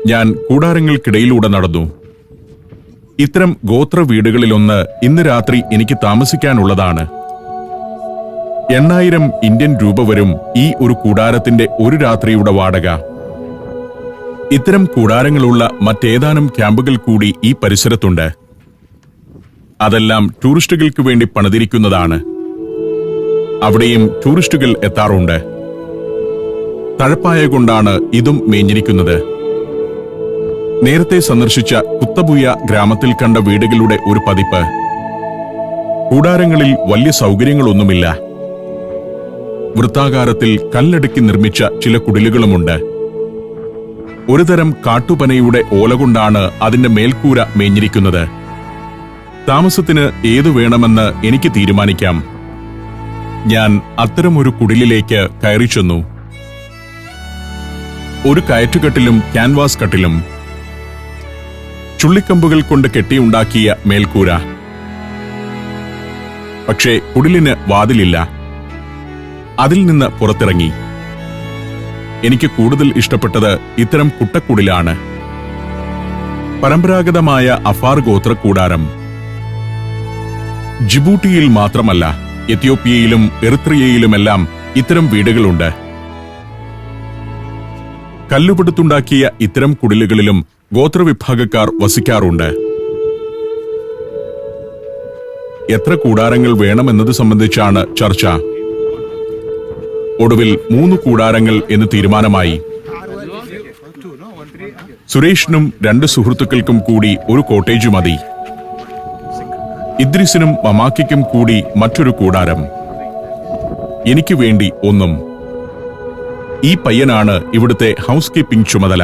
ഞാൻ കൂടാരങ്ങൾക്കിടയിലൂടെ നടന്നു. ഇത്തരം ഗോത്ര വീടുകളിലൊന്ന് ഇന്ന് രാത്രി എനിക്ക് താമസിക്കാനുള്ളതാണ്. 8,000 ഇന്ത്യൻ രൂപ വരും ഈ ഒരു കൂടാരത്തിന്റെ ഒരു രാത്രിയുടെ വാടക. ഇത്തരം കൂടാരങ്ങളുള്ള മറ്റേതാനും ക്യാമ്പുകൾ കൂടി ഈ പരിസരത്തുണ്ട്. അതെല്ലാം ടൂറിസ്റ്റുകൾക്ക് വേണ്ടി പണിതിരിക്കുന്നതാണ്. അവിടെയും ടൂറിസ്റ്റുകൾ എത്താറുണ്ട്. തഴപ്പായ കൊണ്ടാണ് ഇതും മേഞ്ഞിരിക്കുന്നത്. നേരത്തെ സന്ദർശിച്ച കുത്തബുയ ഗ്രാമത്തിൽ കണ്ട വീടുകളുടെ ഒരു പതിപ്പ്. കൂടാരങ്ങളിൽ വലിയ സൗകര്യങ്ങളൊന്നുമില്ല. വൃത്താകാരത്തിൽ കല്ലടുക്കി നിർമ്മിച്ച ചില കുടിലുകളുമുണ്ട്. ഒരുതരം കാട്ടുപനയുടെ ഓല കൊണ്ടാണ് അതിന്റെ മേൽക്കൂര മേഞ്ഞിരിക്കുന്നത്. താമസത്തിന് ഏതു വേണമെന്ന് എനിക്ക് തീരുമാനിക്കാം. ഞാൻ അത്തരമൊരു കുടിലിലേക്ക് കയറി ചെന്നു. ഒരു കയറ്റുകട്ടിലും ക്യാൻവാസ് കട്ടിലും, ചുള്ളിക്കമ്പുകൾ കൊണ്ട് കെട്ടിയുണ്ടാക്കിയ മേൽക്കൂര. പക്ഷേ കുടിലിന് വാതിലില്ല. അതിൽ നിന്ന് പുറത്തിറങ്ങി. എനിക്ക് കൂടുതൽ ഇഷ്ടപ്പെട്ടത് ഇത്തരം കുട്ടക്കുടിലാണ്. പരമ്പരാഗതമായ അഫാർ ഗോത്ര കൂടാരം. ജിബൂട്ടിയിൽ മാത്രമല്ല, എത്യോപ്യയിലും എറിത്രിയയിലുമെല്ലാം ഇത്തരം വീടുകളുണ്ട്. കല്ലുപടുത്തുണ്ടാക്കിയ ഇത്തരം കുടിലുകളിലും ഗോത്രവിഭാഗക്കാർ വസിക്കാറുണ്ട്. എത്ര കൂടാരങ്ങൾ വേണമെന്നത് സംബന്ധിച്ചാണ് ചർച്ച. ഒടുവിൽ 3 കൂടാരങ്ങൾ എന്ന് തീരുമാനമായി. സുരേഷിനും 2 സുഹൃത്തുക്കൾക്കും കൂടി ഒരു കോട്ടേജ് മതി. ഇദ്രിസിനും മമാക്കിക്കും കൂടി മറ്റൊരു കൂടാരം. എനിക്ക് വേണ്ടി ഒന്നും. ഈ പയ്യനാണ് ഇവിടുത്തെ ഹൗസ് കീപ്പിംഗ് ചുമതല.